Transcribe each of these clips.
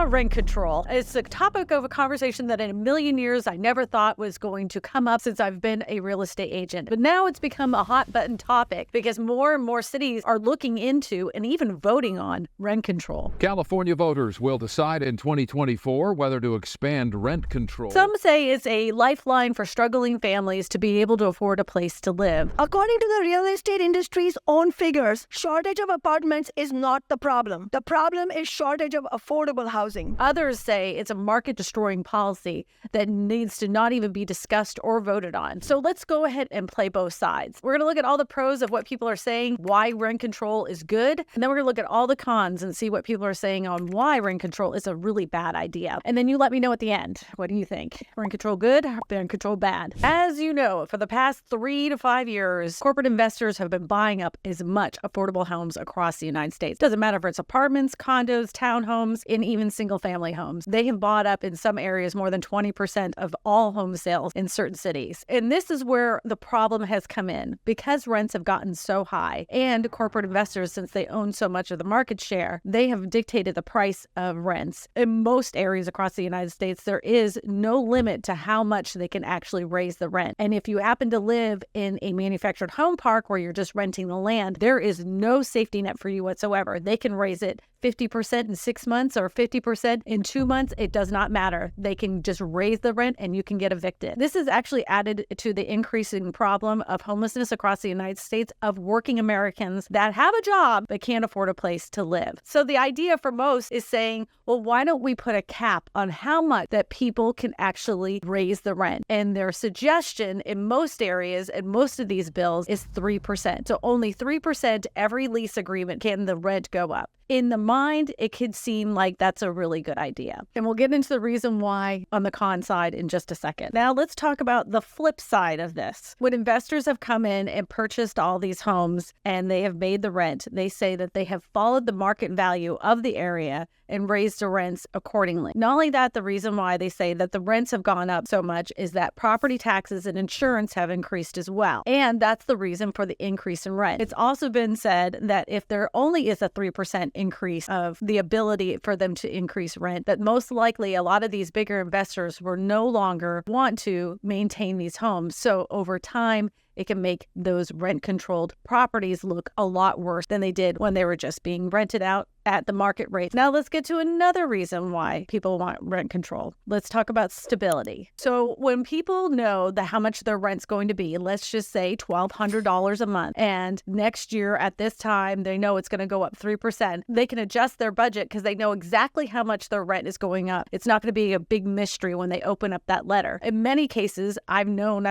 about rent control. It's a topic of a conversation that in a million years I never thought was going to come up since I've been a real estate agent. But now it's become a hot button topic because more and more cities are looking into and even voting on rent control. California voters will decide in 2024 whether to expand rent control. Some say it's a lifeline for struggling families to be able to afford a place to live. According to the real estate industry's own figures, shortage of apartments is not the problem. The problem is shortage of affordable housing. Others say it's a market-destroying policy that needs to not even be discussed or voted on. So let's go ahead and play both sides. We're going to look at all the pros of what people are saying, why rent control is good, and then we're going to look at all the cons and see what people are saying on why rent control is a really bad idea. And then you let me know at the end. What do you think? Rent control good? Rent control bad? As you know, for the past 3 to 5 years, corporate investors have been buying up as much affordable homes across the United States. Doesn't matter if it's apartments, condos, townhomes, and even single-family homes. They have bought up in some areas more than 20% of all home sales in certain cities. And this is where the problem has come in. Because rents have gotten so high and corporate investors, since they own so much of the market share, they have dictated the price of rents. In most areas across the United States, there is no limit to how much they can actually raise the rent. And if you happen to live in a manufactured home park where you're just renting the land, there is no safety net for you whatsoever. They can raise it 50% in 6 months or 50% in 2 months. It does not matter. They can just raise the rent and you can get evicted. This is actually added to the increasing problem of homelessness across the United States of working Americans that have a job but can't afford a place to live. So the idea for most is saying, well, why don't we put a cap on how much that people can actually raise the rent? And their suggestion in most areas and most of these bills is 3%. So only 3% every lease agreement can the rent go up. In the mind, it could seem like that's a really good idea. And we'll get into the reason why on the con side in just a second. Now, let's talk about the flip side of this. When investors have come in and purchased all these homes and they have made the rent, they say that they have followed the market value of the area and raised the rents accordingly. Not only that, the reason why they say that the rents have gone up so much is that property taxes and insurance have increased as well. And that's the reason for the increase in rent. It's also been said that if there only is a 3% increase of the ability for them to increase rent, that most likely a lot of these bigger investors will no longer want to maintain these homes. So over time, it can make those rent-controlled properties look a lot worse than they did when they were just being rented out at the market rate. Now let's get to another reason why people want rent control. Let's talk about stability. So when people know how much their rent's going to be, let's just say $1,200 a month, and next year at this time, they know it's going to go up 3%, they can adjust their budget because they know exactly how much their rent is going up. It's not going to be a big mystery when they open up that letter. In many cases, I've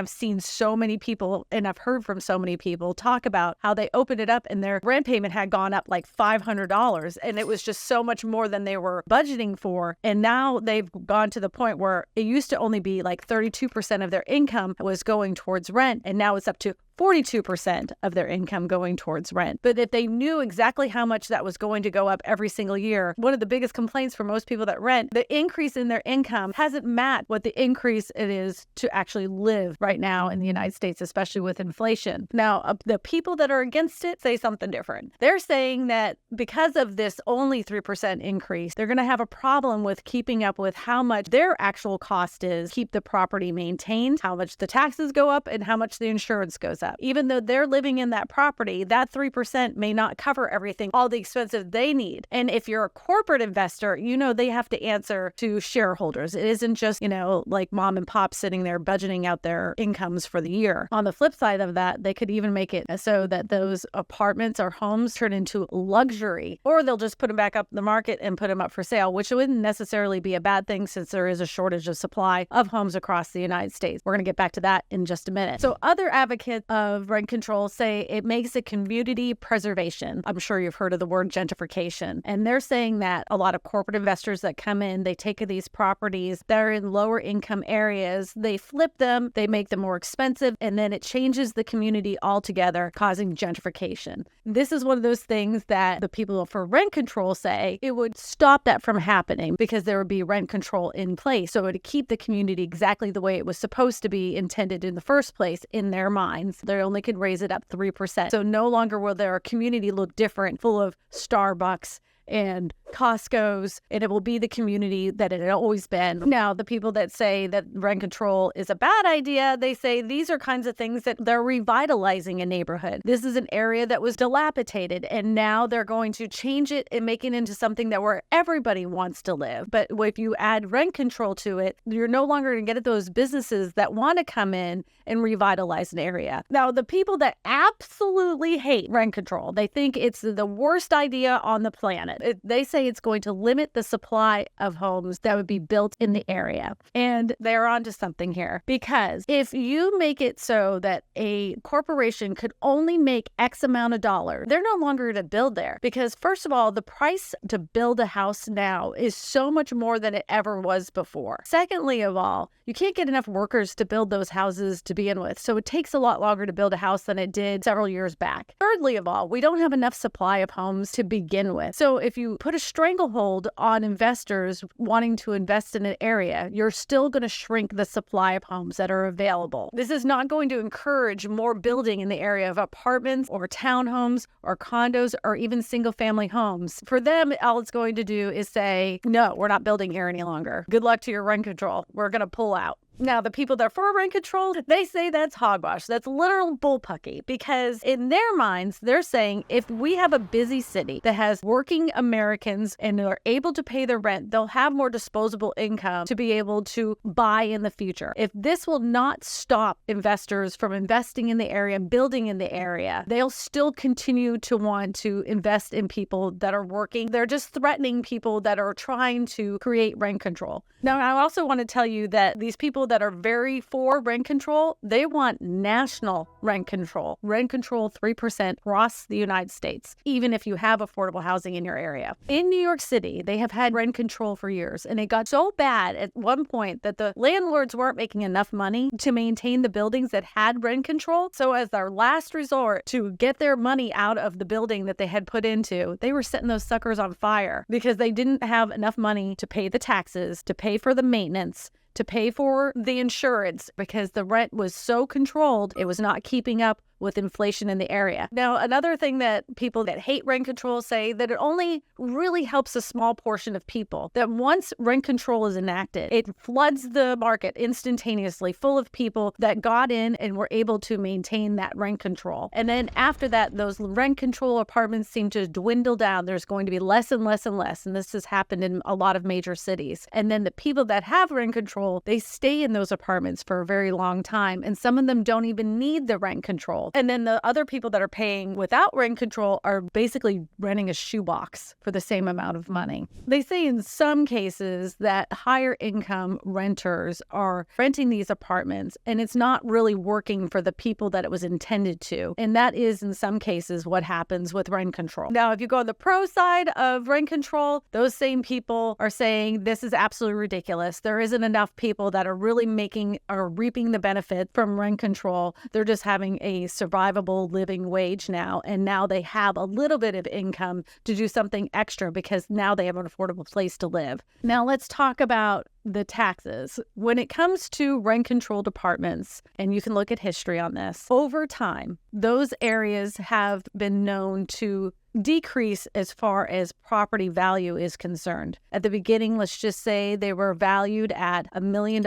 seen so many people, and I've heard from so many people talk about how they opened it up and their rent payment had gone up like $500. And it was just so much more than they were budgeting for. And now they've gone to the point where it used to only be like 32% of their income was going towards rent. And now it's up to 42% of their income going towards rent. But if they knew exactly how much that was going to go up every single year, one of the biggest complaints for most people that rent, the increase in their income hasn't matched what the increase it is to actually live right now in the United States, especially with inflation. Now, the people that are against it say something different. They're saying that because of this only 3% increase, they're going to have a problem with keeping up with how much their actual cost is, keep the property maintained, how much the taxes go up, and how much the insurance goes up. Even though they're living in that property, that 3% may not cover everything, all the expenses they need. And if you're a corporate investor, you know they have to answer to shareholders. It isn't just, like mom and pop sitting there budgeting out their incomes for the year. On the flip side of that, they could even make it so that those apartments or homes turn into luxury, or they'll just put them back up in the market and put them up for sale, which wouldn't necessarily be a bad thing since there is a shortage of supply of homes across the United States. We're going to get back to that in just a minute. So other advocates of rent control say it makes a community preservation. I'm sure you've heard of the word gentrification. And they're saying that a lot of corporate investors that come in, they take these properties that are in lower income areas, they flip them, they make them more expensive, and then it changes the community altogether, causing gentrification. This is one of those things that the people for rent control say it would stop that from happening because there would be rent control in place. So it would keep the community exactly the way it was supposed to be intended in the first place in their minds. They only could raise it up 3%. So no longer will their community look different, full of Starbucks and Costco's, and it will be the community that it had always been. Now, the people that say that rent control is a bad idea, they say these are kinds of things that they're revitalizing a neighborhood. This is an area that was dilapidated, and now they're going to change it and make it into something that where everybody wants to live. But if you add rent control to it, you're no longer going to get those businesses that want to come in and revitalize an area. Now, the people that absolutely hate rent control, they think it's the worst idea on the planet. They say it's going to limit the supply of homes that would be built in the area. And they're onto something here, because if you make it so that a corporation could only make X amount of dollars, they're no longer going to build there. Because first of all, the price to build a house now is so much more than it ever was before. Secondly of all, you can't get enough workers to build those houses to begin with. So it takes a lot longer to build a house than it did several years back. Thirdly of all, we don't have enough supply of homes to begin with. So if you put a stranglehold on investors wanting to invest in an area, you're still going to shrink the supply of homes that are available. This is not going to encourage more building in the area of apartments or townhomes or condos or even single-family homes. For them, all it's going to do is say, no, we're not building here any longer. Good luck to your rent control. We're going to pull out. Now, the people that are for rent control, they say that's hogwash. That's literal bullpucky, because in their minds, they're saying if we have a busy city that has working Americans and are able to pay their rent, they'll have more disposable income to be able to buy in the future. If this will not stop investors from investing in the area and building in the area, they'll still continue to want to invest in people that are working. They're just threatening people that are trying to create rent control. Now, I also want to tell you that these people that are very for rent control, they want national rent control 3% across the United States, even if you have affordable housing in your area. In New York City, they have had rent control for years, and it got so bad at one point that the landlords weren't making enough money to maintain the buildings that had rent control. So as their last resort to get their money out of the building that they had put into, they were setting those suckers on fire because they didn't have enough money to pay the taxes, to pay for the maintenance, to pay for the insurance, because the rent was so controlled, it was not keeping up with inflation in the area. Now, another thing that people that hate rent control say that it only really helps a small portion of people, that once rent control is enacted, it floods the market instantaneously full of people that got in and were able to maintain that rent control. And then after that, those rent control apartments seem to dwindle down. There's going to be less and less and less. And this has happened in a lot of major cities. And then the people that have rent control, they stay in those apartments for a very long time. And some of them don't even need the rent control. And then the other people that are paying without rent control are basically renting a shoebox for the same amount of money. They say in some cases that higher income renters are renting these apartments, and it's not really working for the people that it was intended to. And that is in some cases what happens with rent control. Now, if you go on the pro side of rent control, those same people are saying this is absolutely ridiculous. There isn't enough people that are really making or reaping the benefit from rent control. They're just having a survivable living wage now, and now they have a little bit of income to do something extra because now they have an affordable place to live. Now let's talk about the taxes. When it comes to rent-controlled apartments, and you can look at history on this, over time, those areas have been known to decrease as far as property value is concerned. At the beginning, let's just say they were valued at $1 million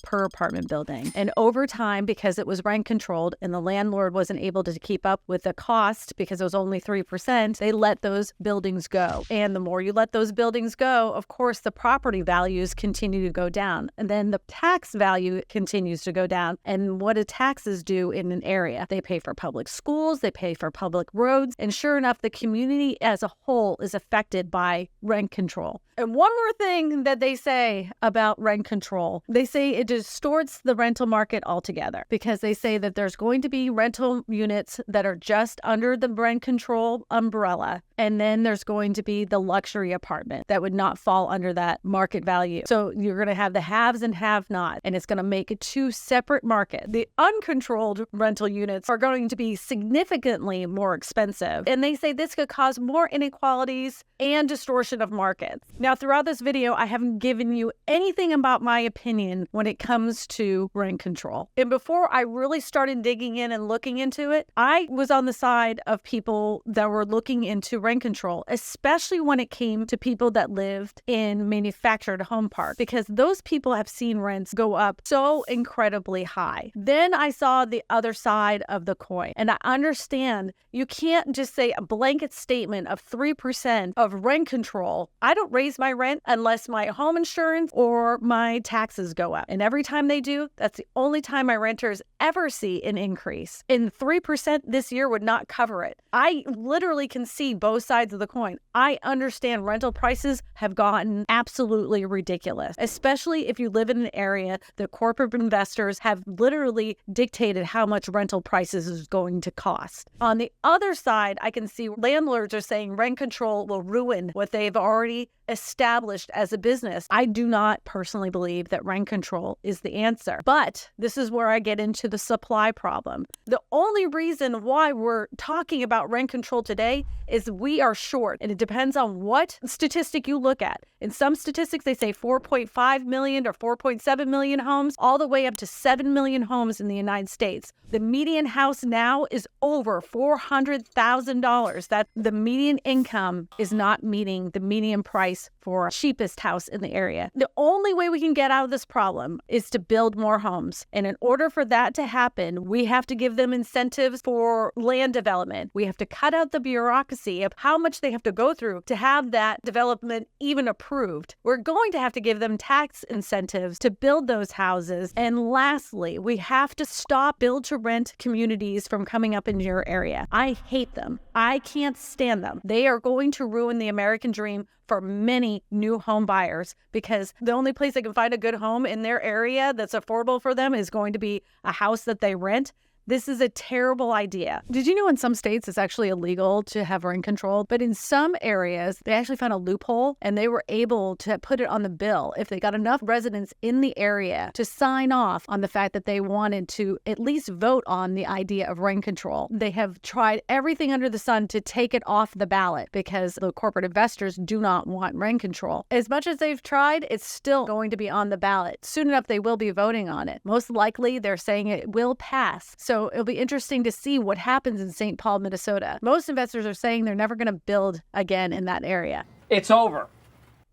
per apartment building. And over time, because it was rent controlled and the landlord wasn't able to keep up with the cost because it was only 3%, they let those buildings go. And the more you let those buildings go, of course, the property values continue to go down. And then the tax value continues to go down. And what do taxes do in an area? They pay for public schools, they pay for public roads, and sure enough, the community as a whole is affected by rent control. And one more thing that they say about rent control, they say it distorts the rental market altogether, because they say that there's going to be rental units that are just under the rent control umbrella, and then there's going to be the luxury apartment that would not fall under that market value. So you're going to have the haves and have-not, and it's going to make it two separate markets. The uncontrolled rental units are going to be significantly more expensive, and they say this could cause more inequalities and distortion of markets. Now, Now, throughout this video, I haven't given you anything about my opinion when it comes to rent control. And before I really started digging in and looking into it, I was on the side of people that were looking into rent control, especially when it came to people that lived in manufactured home parks, because those people have seen rents go up so incredibly high. Then I saw the other side of the coin, and I understand you can't just say a blanket statement of 3% of rent control. I don't raise my rent unless my home insurance or my taxes go up. And every time they do, that's the only time my renters ever see an increase. And 3% this year would not cover it. I literally can see both sides of the coin. I understand rental prices have gotten absolutely ridiculous, especially if you live in an area that corporate investors have literally dictated how much rental prices is going to cost. On the other side, I can see landlords are saying rent control will ruin what they've already established as a business. I do not personally believe that rent control is the answer. But this is where I get into the supply problem. The only reason why we're talking about rent control today is we are short, and it depends on what statistic you look at. In some statistics, they say 4.5 million or 4.7 million homes, all the way up to 7 million homes in the United States. The median house now is over $400,000. That the median income is not meeting the median price for a cheapest house in the area. The only way we can get out of this problem is to build more homes. And in order for that to happen, we have to give them incentives for land development. We have to cut out the bureaucracy of how much they have to go through to have that development even approved. We're going to have to give them tax incentives to build those houses. And lastly, we have to stop build-to-rent communities from coming up in your area. I hate them. I can't stand them. They are going to ruin the American dream for many new home buyers, because the only place they can find a good home in their area that's affordable for them is going to be a house that they rent. This is a terrible idea. Did you know in some states it's actually illegal to have rent control? But in some areas, they actually found a loophole and they were able to put it on the bill if they got enough residents in the area to sign off on the fact that they wanted to at least vote on the idea of rent control. They have tried everything under the sun to take it off the ballot because the corporate investors do not want rent control. As much as they've tried, it's still going to be on the ballot. Soon enough, they will be voting on it. Most likely, they're saying it will pass. So it'll be interesting to see what happens in St. Paul, Minnesota. Most investors are saying they're never going to build again in that area. It's over.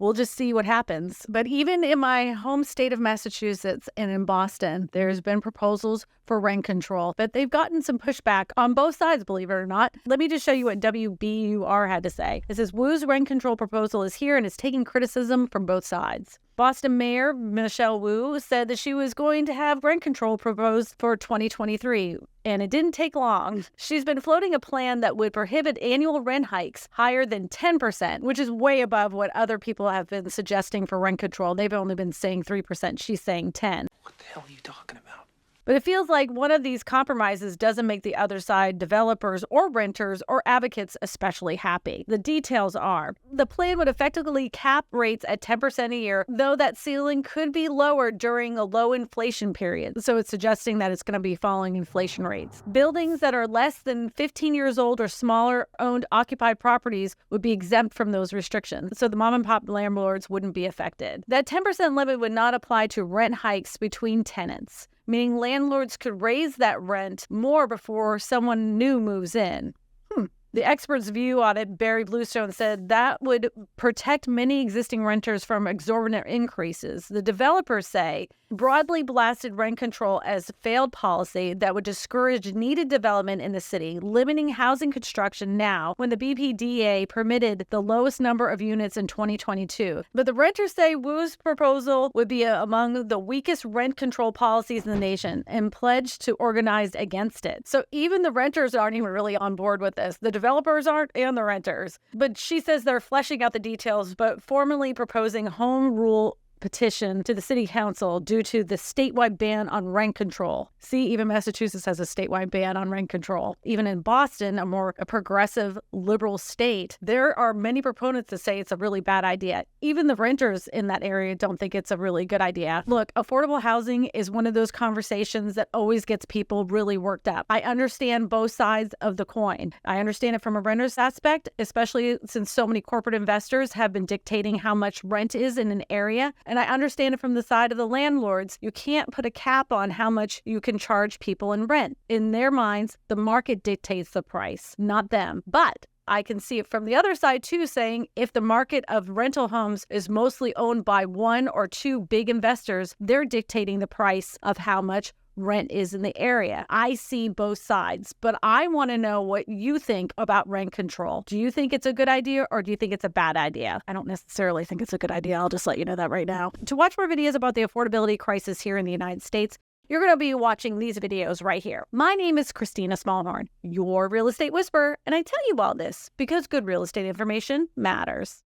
We'll just see what happens. But even in my home state of Massachusetts and in Boston, there's been proposals for rent control, but they've gotten some pushback on both sides, believe it or not. Let me just show you what WBUR had to say. It says, Wu's rent control proposal is here and it's taking criticism from both sides. Boston Mayor Michelle Wu said that she was going to have rent control proposed for 2023, and it didn't take long. She's been floating a plan that would prohibit annual rent hikes higher than 10%, which is way above what other people have been suggesting for rent control. They've only been saying 3%. She's saying 10%. What the hell are you talking about? But it feels like one of these compromises doesn't make the other side, developers or renters or advocates, especially happy. The details are, the plan would effectively cap rates at 10% a year, though that ceiling could be lowered during a low inflation period. So it's suggesting that it's going to be following inflation rates. Buildings that are less than 15 years old or smaller owned occupied properties would be exempt from those restrictions. So the mom and pop landlords wouldn't be affected. That 10% limit would not apply to rent hikes between tenants, meaning landlords could raise that rent more before someone new moves in. The expert's view on it, Barry Bluestone, said that would protect many existing renters from exorbitant increases. The developers say broadly blasted rent control as a failed policy that would discourage needed development in the city, limiting housing construction now when the BPDA permitted the lowest number of units in 2022. But the renters say Wu's proposal would be among the weakest rent control policies in the nation and pledged to organize against it. So even the renters aren't even really on board with this. The developers aren't and the renters. But she says they're fleshing out the details, but formally proposing home rule petition to the city council due to the statewide ban on rent control. See, even Massachusetts has a statewide ban on rent control. Even in Boston, a more progressive liberal state, there are many proponents that say it's a really bad idea. Even the renters in that area don't think it's a really good idea. Look, affordable housing is one of those conversations that always gets people really worked up. I understand both sides of the coin. I understand it from a renter's aspect, especially since so many corporate investors have been dictating how much rent is in an area. And I understand it from the side of the landlords. You can't put a cap on how much you can charge people in rent. In their minds, the market dictates the price, not them. But I can see it from the other side too, saying if the market of rental homes is mostly owned by one or two big investors, they're dictating the price of how much rent is in the area. I see both sides, but I want to know what you think about rent control. Do you think it's a good idea or do you think it's a bad idea? I don't necessarily think it's a good idea. I'll just let you know that right now. To watch more videos about the affordability crisis here in the United States, you're going to be watching these videos right here. My name is Kristina Smallhorn, your real estate whisperer, and I tell you all this because good real estate information matters.